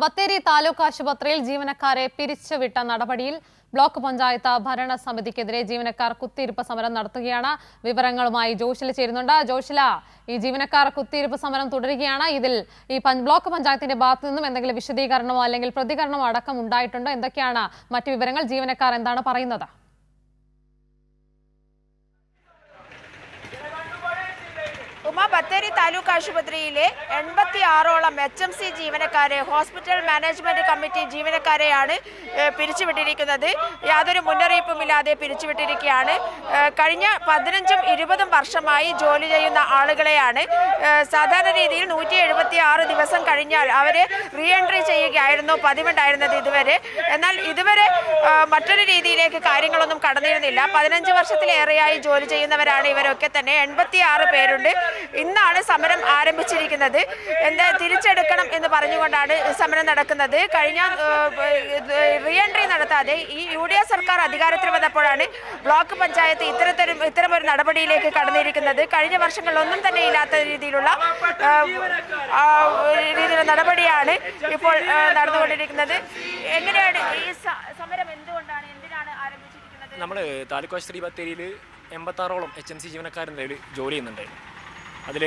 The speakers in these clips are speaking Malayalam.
ബത്തേരി താലൂക്ക് ആശുപത്രിയിൽ ജീവനക്കാരെ പിരിച്ചുവിട്ട നടപടിയിൽ ബ്ലോക്ക് പഞ്ചായത്ത് ഭരണസമിതിക്കെതിരെ ജീവനക്കാർ കുത്തിയിരിപ്പ് സമരം നടത്തുകയാണ്. വിവരങ്ങളുമായി ജോഷില ചേരുന്നുണ്ട്. ജോഷില, ഈ ജീവനക്കാർ കുത്തിയിരിപ്പ് സമരം തുടരുകയാണ്. ഇതിൽ ഈ ബ്ലോക്ക് പഞ്ചായത്തിന്റെ ഭാഗത്തു നിന്നും എന്തെങ്കിലും വിശദീകരണമോ അല്ലെങ്കിൽ പ്രതികരണമോ അടക്കം ഉണ്ടായിട്ടുണ്ടോ? എന്തൊക്കെയാണ് മറ്റു വിവരങ്ങൾ? ജീവനക്കാർ എന്താണ് പറയുന്നത്? ബത്തേരി താലൂക്ക് ആശുപത്രിയിലെ 86ഓളം HMC ജീവനക്കാരെ ഹോസ്പിറ്റൽ മാനേജ്മെന്റ് കമ്മിറ്റി ജീവനക്കാരെയാണ് പിരിച്ചുവിട്ടിരിക്കുന്നത്. യാതൊരു മുന്നറിയിപ്പുമില്ലാതെ പിരിച്ചുവിട്ടിരിക്കുകയാണ്. കഴിഞ്ഞ 15-20 വർഷമായി ജോലി ചെയ്യുന്ന ആളുകളെയാണ്. സാധാരണ രീതിയിൽ 176 ദിവസം കഴിഞ്ഞാൽ അവരെ റീ എൻട്രി ചെയ്യുകയായിരുന്നു പതിവുണ്ടായിരുന്നത് ഇതുവരെ. എന്നാൽ ഇതുവരെ മറ്റൊരു രീതിയിലേക്ക് കാര്യങ്ങളൊന്നും കടന്നിരുന്നില്ല. 15 വർഷത്തിലേറെയായി ജോലി ചെയ്യുന്നവരാണ് ഇവരൊക്കെ തന്നെ. 86 പേരുണ്ട്. ഇന്നാണ് സമരം ആരംഭിച്ചിരിക്കുന്നത്. എന്താ തിരിച്ചെടുക്കണം എന്ന് പറഞ്ഞുകൊണ്ടാണ് സമരം നടക്കുന്നത്. കഴിഞ്ഞ റീ എൻട്രി നടത്താതെ ഈ UDF സർക്കാർ അധികാരത്തിൽ വന്നപ്പോഴാണ് ബ്ലോക്ക് പഞ്ചായത്ത് ഇത്തരമൊരു നടപടിയിലേക്ക് കടന്നിരിക്കുന്നത്. കഴിഞ്ഞ വർഷങ്ങളിലൊന്നും തന്നെ ഇല്ലാത്ത രീതിയിലുള്ള നടപടിയാണ് ഇപ്പോൾ നടന്നുകൊണ്ടിരിക്കുന്നത്. എങ്ങനെയാണ് ഈ സമരം എന്തിനാണ് ആരംഭിച്ചിരിക്കുന്നത്? നമ്മൾ താലൂക്ക് ആശുപത്രി ബത്തേരിയിൽ 86ഓളം HMC ജീവനക്കാരുടെ ജോലി ചെയ്യുന്നുണ്ട്. അതിൽ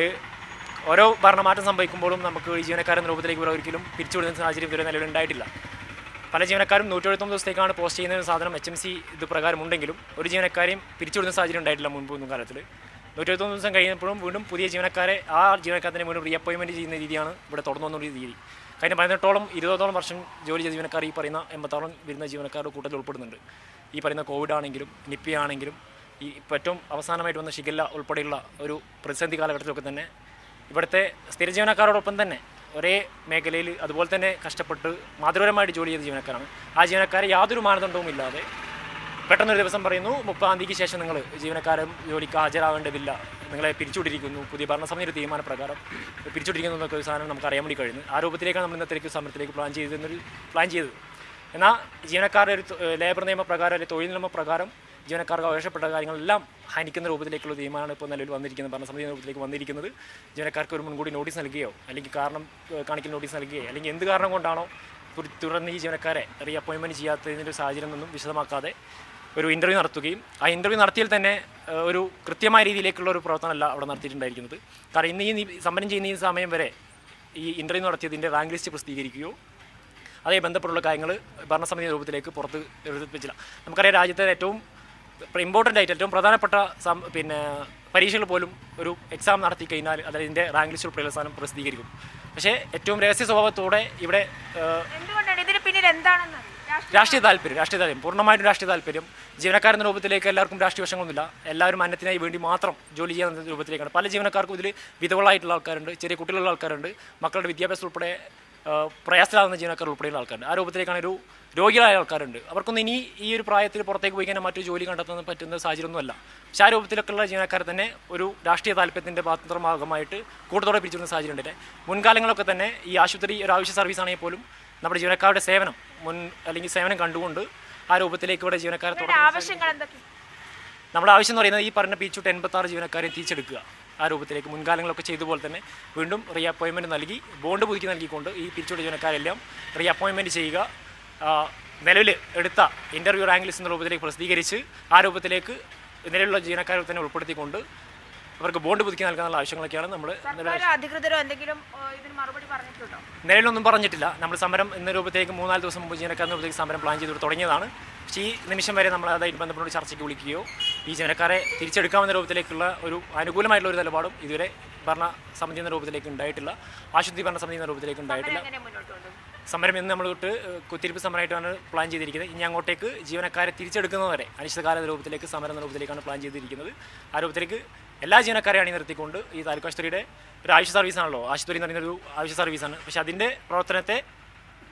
ഓരോ ഭരണമാറ്റം സംഭവിക്കുമ്പോഴും നമുക്ക് ഈ ജീവനക്കാരെന്ന രൂപത്തിലേക്ക് ഒരിക്കലും പിരിച്ചുവിടുന്ന സാഹചര്യം ഇതുവരെ നിലവിലുണ്ടായിട്ടില്ല. പല ജീവനക്കാരും 179 ദിവസത്തേക്കാണ് പോസ്റ്റ് ചെയ്യുന്ന സാധനം HMC ഇത് പ്രകാരം ഉണ്ടെങ്കിലും ഒരു ജീവനക്കാരെയും പിരിച്ചുവിടുന്ന സാഹചര്യം ഉണ്ടായിട്ടില്ല മുൻപൊന്നും കാലത്തിൽ. 179 ദിവസം കഴിയുമ്പോഴും വീണ്ടും പുതിയ ജീവനക്കാരെ ആ ജീവനക്കാരനെ വീണ്ടും റീ അപ്പോയിൻമെൻറ്റ് ചെയ്യുന്ന രീതിയാണ് ഇവിടെ തുടർന്നു വന്നൊരു രീതി. കഴിഞ്ഞ 18-20 വർഷം ജോലി ചെയ്ത ജീവനക്കാർ ഈ പറയുന്ന 86 വരുന്ന ജീവനക്കാരുടെ കൂട്ടത്തിൽ ഉൾപ്പെടുന്നുണ്ട്. ഈ പറയുന്ന കോവിഡ് ആണെങ്കിലും നിപ്പി ആണെങ്കിലും ഈ ഏറ്റവും അവസാനമായിട്ട് വന്ന ഷിഗല്ല ഉൾപ്പെടെയുള്ള ഒരു പ്രതിസന്ധി കാലഘട്ടത്തിലൊക്കെ തന്നെ ഇവിടുത്തെ സ്ഥിര ജീവനക്കാരോടൊപ്പം തന്നെ ഒരേ മേഖലയിൽ അതുപോലെ തന്നെ കഷ്ടപ്പെട്ട് മാതൃപരമായിട്ട് ജോലി ചെയ്ത ജീവനക്കാരാണ്. ആ ജീവനക്കാരെ യാതൊരു മാനദണ്ഡവും ഇല്ലാതെ പെട്ടെന്നൊരു ദിവസം പറയുന്നു 30-ാം തീയതിക്ക് ശേഷം നിങ്ങൾ ജീവനക്കാരും ജോലിക്ക് ഹാജരാകേണ്ടതില്ല, നിങ്ങളെ പിരിച്ചുവിട്ടിരിക്കുന്നു, പുതിയ ഭരണസമിതിയുടെ തീരുമാനപ്രകാരം പിരിച്ചുവിട്ടിരിക്കുന്നു എന്നൊക്കെ ഒരു സാധനം നമുക്ക് അറിയാൻ വേണ്ടി കഴിഞ്ഞു. ആ രൂപത്തിലേക്കാണ് നമ്മൾ ഇന്നത്തേക്ക് സമരത്തിലേക്ക് പ്ലാൻ ചെയ്തത്. എന്നാൽ ജീവനക്കാരുടെ ഒരു ലേബർ നിയമപ്രകാരം അല്ലെങ്കിൽ തൊഴിൽ നിയമപ്രകാരം ജീവനക്കാർക്ക് ആവശ്യപ്പെട്ട കാര്യങ്ങളെല്ലാം ഹനിക്കുന്ന രൂപത്തിലേക്കുള്ള തീരുമാനമാണ് ഇപ്പോൾ നിലവിൽ വന്നിരിക്കുന്നത്. ഭരണസമിതി രൂപത്തിലേക്ക് വന്നിരിക്കുന്നത്. ജീവനക്കാർക്ക് ഒരു മുൻകൂടി നോട്ടീസ് നൽകുകയോ അല്ലെങ്കിൽ കാരണം കാണിക്കൽ നോട്ടീസ് നൽകുകയോ അല്ലെങ്കിൽ എന്ത് കാരണം കൊണ്ടാണോ തുടർന്ന് ഈ ജീവനക്കാരെ റീ അപ്പോയിൻമെൻറ്റ് ചെയ്യാത്തതിൻ്റെ സാഹചര്യം ഒന്നും വിശദമാക്കാതെ ഒരു ഇൻ്റർവ്യൂ നടത്തുകയും ആ ഇൻ്റർവ്യൂ നടത്തിയാൽ തന്നെ ഒരു കൃത്യമായ രീതിയിലേക്കുള്ള ഒരു പ്രവർത്തനമല്ല അവിടെ നടത്തിയിട്ടുണ്ടായിരിക്കുന്നത്. കാരണം ഇന്ന് ഈ സമരം ചെയ്യുന്ന ഈ സമയം വരെ ഈ ഇൻ്റർവ്യൂ നടത്തിയതിൻ്റെ റാങ്ക് ലിസ്റ്റ് പ്രസിദ്ധീകരിക്കുകയോ അതേ ബന്ധപ്പെട്ടുള്ള കാര്യങ്ങൾ ഭരണസമിതി രൂപത്തിലേക്ക് പുറത്ത് എഴുതിപ്പിച്ചില്ല. നമുക്കറിയാം രാജ്യത്തെ ഏറ്റവും ഇമ്പോർട്ടൻ്റ് ആയിട്ട് ഏറ്റവും പ്രധാനപ്പെട്ട പരീക്ഷകൾ പോലും ഒരു എക്സാം നടത്തി കഴിഞ്ഞാൽ അതിൻ്റെ റാങ്ക് ലിസ്റ്റ് പ്രകടനം പ്രസിദ്ധീകരിക്കും. പക്ഷേ ഏറ്റവും രഹസ്യ സ്വഭാവത്തോടെ ഇവിടെ രാഷ്ട്രീയ താല്പര്യം പൂർണ്ണമായിട്ടും രാഷ്ട്രീയ താല്പര്യം ജീവനക്കാരെന്ന രൂപത്തിലേക്ക് എല്ലാവർക്കും രാഷ്ട്രീയ വശങ്ങളൊന്നുമില്ല. എല്ലാവരും അന്നത്തിനായി വേണ്ടി മാത്രം ജോലി ചെയ്യുന്ന രൂപത്തിലേക്കാണ്. പല ജീവനക്കാർക്കും ഇതിൽ വിധവകളായിട്ടുള്ള ആൾക്കാരുണ്ട്, ചെറിയ കുട്ടികളുള്ള ആൾക്കാരുണ്ട്, മക്കളുടെ വിദ്യാഭ്യാസം ഉൾപ്പെടെ പ്രയാസത്തിലാകുന്ന ജീവനക്കാർ ഉൾപ്പെടെയുള്ള ആൾക്കാരുണ്ട്. ആ രൂപത്തിലേക്കാണ് ഒരു രോഗികളായ ആൾക്കാരുണ്ട്. അവർക്കൊന്നും ഇനി ഈ ഒരു പ്രായത്തിൽ പുറത്തേക്ക് പോയി കഴിഞ്ഞാൽ മറ്റു ജോലി കണ്ടെത്താൻ പറ്റുന്ന സാഹചര്യമൊന്നുമല്ല. പക്ഷേ ആ രൂപത്തിലൊക്കെയുള്ള ജീവനക്കാർ തന്നെ ഒരു രാഷ്ട്രീയ താല്പര്യത്തിൻ്റെ ഭാഗമായിട്ട് കൂട്ടത്തോടെ പിരിച്ചുവിടുന്ന സാഹചര്യം ഉണ്ട്. മുൻകാലങ്ങളൊക്കെ തന്നെ ഈ ആശുപത്രി ഒരു ആവശ്യ സർവീസാണെങ്കിൽ പോലും നമ്മുടെ ജീവനക്കാരുടെ സേവനം കണ്ടുകൊണ്ട് ആ രൂപത്തിലേക്ക് ഇവിടെ ജീവനക്കാരെ നമ്മുടെ ആവശ്യം എന്ന് പറയുന്നത് ഈ പറഞ്ഞ പിരിച്ചുവിട്ട് 86 ജീവനക്കാരെ തിരിച്ചെടുക്കുക. ആ രൂപത്തിലേക്ക് മുൻകാലങ്ങളൊക്കെ ചെയ്ത പോലെ തന്നെ വീണ്ടും റീ അപ്പോയിൻമെൻറ്റ് നൽകി ബോണ്ട് പുതുക്കി നൽകിക്കൊണ്ട് ഈ പിരിച്ചുവിട്ട ജീവനക്കാരെല്ലാം റീ അപ്പോയിൻമെൻറ്റ് ചെയ്യുക. നിലവിൽ എടുത്ത ഇൻ്റർവ്യൂ റാങ്ക് ലിസ്റ്റ് എന്ന രൂപത്തിലേക്ക് പ്രസിദ്ധീകരിച്ച് ആ രൂപത്തിലേക്ക് നിലവിലുള്ള ജീവനക്കാരെ തന്നെ ഉൾപ്പെടുത്തിക്കൊണ്ട് അവർക്ക് ബോണ്ട് പുതുക്കി നൽകാനുള്ള ആവശ്യങ്ങളൊക്കെയാണ് നമ്മൾ നിലവിലൊന്നും പറഞ്ഞിട്ടില്ല. നമ്മൾ സമരം എന്ന രൂപത്തിലേക്ക് 3-4 ദിവസം മുമ്പ് ജീവനക്കാരുടെ രൂപത്തിലേക്ക് സമരം പ്ലാൻ ചെയ്ത് തുടങ്ങിയതാണ്. പക്ഷേ ഈ നിമിഷം വരെ നമ്മൾ അതായിട്ട് ബന്ധപ്പെട്ട ചർച്ചയ്ക്ക് വിളിക്കുകയോ ഈ ജീവനക്കാരെ തിരിച്ചെടുക്കാവുന്ന രൂപത്തിലേക്കുള്ള ഒരു അനുകൂലമായിട്ടുള്ള ഒരു നിലപാടും ഇതുവരെ ഭരണസമിതി എന്ന രൂപത്തിലേക്ക് ഉണ്ടായിട്ടില്ല. ആശുപത്രി ഭരണസമിതി എന്ന രൂപത്തിലേക്ക് ഉണ്ടായിട്ടില്ല. സമരം എന്ന് നമ്മൾ കുത്തിരിപ്പ് സമരമായിട്ടാണ് പ്ലാൻ ചെയ്തിരിക്കുന്നത്. ഇനി അങ്ങോട്ടേക്ക് ജീവനക്കാരെ തിരിച്ചെടുക്കുന്നവരെ അനിശ്ചിതകാല രൂപത്തിലേക്ക് സമരം എന്ന രൂപത്തിലേക്കാണ് പ്ലാൻ ചെയ്തിരിക്കുന്നത്. ആ രൂപത്തിലേക്ക് എല്ലാ ജീവനക്കാരെയും അണിനിർത്തിക്കൊണ്ട് ഈ താലൂക്ക് ആശുപത്രിയുടെ ഒരു ആവശ്യ സർവീസാണല്ലോ, ആശുപത്രി എന്ന് പറയുന്നൊരു ആവശ്യ സർവീസാണ്. പക്ഷേ അതിൻ്റെ പ്രവർത്തനത്തെ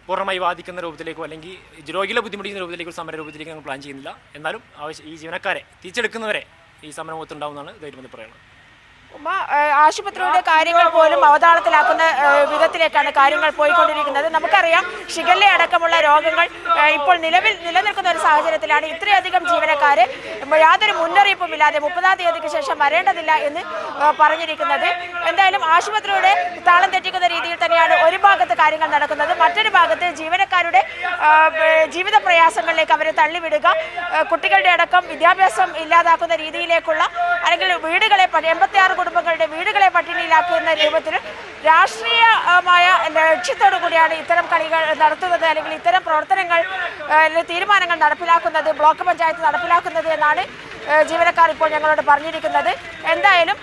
പൂർണ്ണമായി ബാധിക്കുന്ന രൂപത്തിലേക്കോ അല്ലെങ്കിൽ രോഗികളെ ബുദ്ധിമുട്ടിക്കുന്ന രൂപത്തിലേക്കോ സമര രൂപത്തിലേക്ക് ഞങ്ങൾ പ്ലാൻ ചെയ്യുന്നില്ല. എന്നാലും ഈ ജീവനക്കാരെ തിരിച്ചെടുക്കുന്നവരെ ഈ സമരം ഒത്തുണ്ടാവുന്നതാണ് ധൈര്യം പറയുന്നത്. ആശുപത്രിയുടെ കാര്യങ്ങൾ പോലും അവതാളത്തിലാക്കുന്ന വിധത്തിലേക്കാണ് കാര്യങ്ങൾ പോയിക്കൊണ്ടിരിക്കുന്നത്. നമുക്കറിയാം ഷിഗല്ല അടക്കമുള്ള രോഗങ്ങൾ ഇപ്പോൾ നിലനിൽക്കുന്ന ഒരു സാഹചര്യത്തിലാണ് ഇത്രയധികം ജീവനക്കാരെ യാതൊരു മുന്നറിയിപ്പുമില്ലാതെ 30-ാം തീയതിക്ക് ശേഷം വരേണ്ടതില്ല എന്ന് പറഞ്ഞിരിക്കുന്നത്. എന്തായാലും ആശുപത്രിയുടെ താളം തെറ്റിക്കുന്ന രീതിയിൽ തന്നെയാണ് ഒരു ഭാഗത്ത് കാര്യങ്ങൾ നടക്കുന്നത്. മറ്റൊരു ഭാഗത്ത് ജീവനക്കാരുടെ ജീവിത പ്രയാസങ്ങളിലേക്ക് അവരെ തള്ളിവിടുക, കുട്ടികളുടെ അടക്കം വിദ്യാഭ്യാസം ഇല്ലാതാക്കുന്ന രീതിയിലേക്കുള്ള അല്ലെങ്കിൽ വീടുകളെ 86 കുടുംബങ്ങളുടെ വീടുകളെ പട്ടിണിയിലാക്കുന്ന രൂപത്തിൽ രാഷ്ട്രീയമായ ലക്ഷ്യത്തോടു കൂടിയാണ് ഇത്തരം കളികൾ നടത്തുന്നത് അല്ലെങ്കിൽ ഇത്തരം പ്രവർത്തനങ്ങൾ തീരുമാനങ്ങൾ നടപ്പിലാക്കുന്നത്, ബ്ലോക്ക് പഞ്ചായത്ത് നടപ്പിലാക്കുന്നത് എന്നാണ് ജീവനക്കാർ ഇപ്പോൾ ഞങ്ങളോട് പറഞ്ഞിരിക്കുന്നത്. എന്തായാലും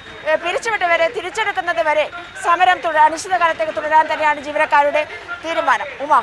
പിരിച്ചുവിട്ടവരെ തിരിച്ചെടുക്കുന്നത് വരെ സമരം അനിശ്ചിതകാലത്തേക്ക് തുടരാൻ തന്നെയാണ് ജീവനക്കാരുടെ തീരുമാനം. ഉമ.